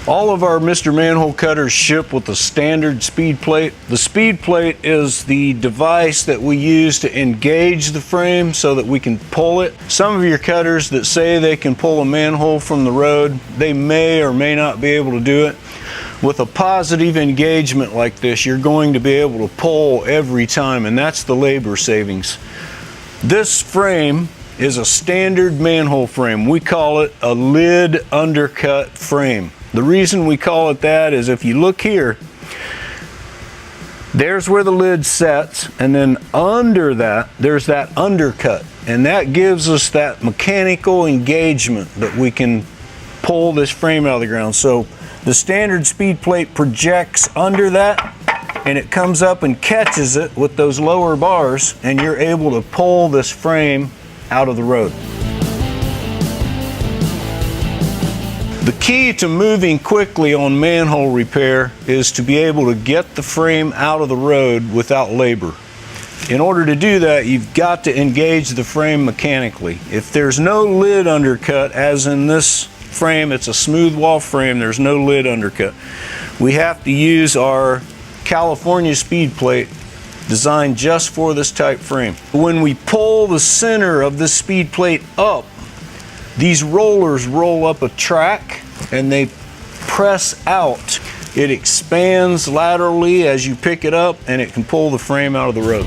All of our Mr. Manhole cutters ship with a standard speed plate. The speed plate is the device that we use to engage the frame so that we can pull it. Some of your cutters that say they can pull a manhole from the road, they may or may not be able to do it. With a positive engagement like this, you're going to be able to pull every time, and that's the labor savings. This frame is a standard manhole frame. We call it a lid undercut frame. The reason we call it that is if you look here, there's where the lid sets, and then under that, there's that undercut. And that gives us that mechanical engagement that we can pull this frame out of the ground. So the standard speed plate projects under that, and it comes up and catches it with those lower bars, and you're able to pull this frame out of the road. The key to moving quickly on manhole repair is to be able to get the frame out of the road without labor. In order to do that, you've got to engage the frame mechanically. If there's no lid undercut, as in this frame, it's a smooth wall frame, there's no lid undercut. We have to use our California speed plate designed just for this type frame. When we pull the center of the speed plate up, these rollers roll up a track and they press out. It expands laterally as you pick it up, and it can pull the frame out of the road.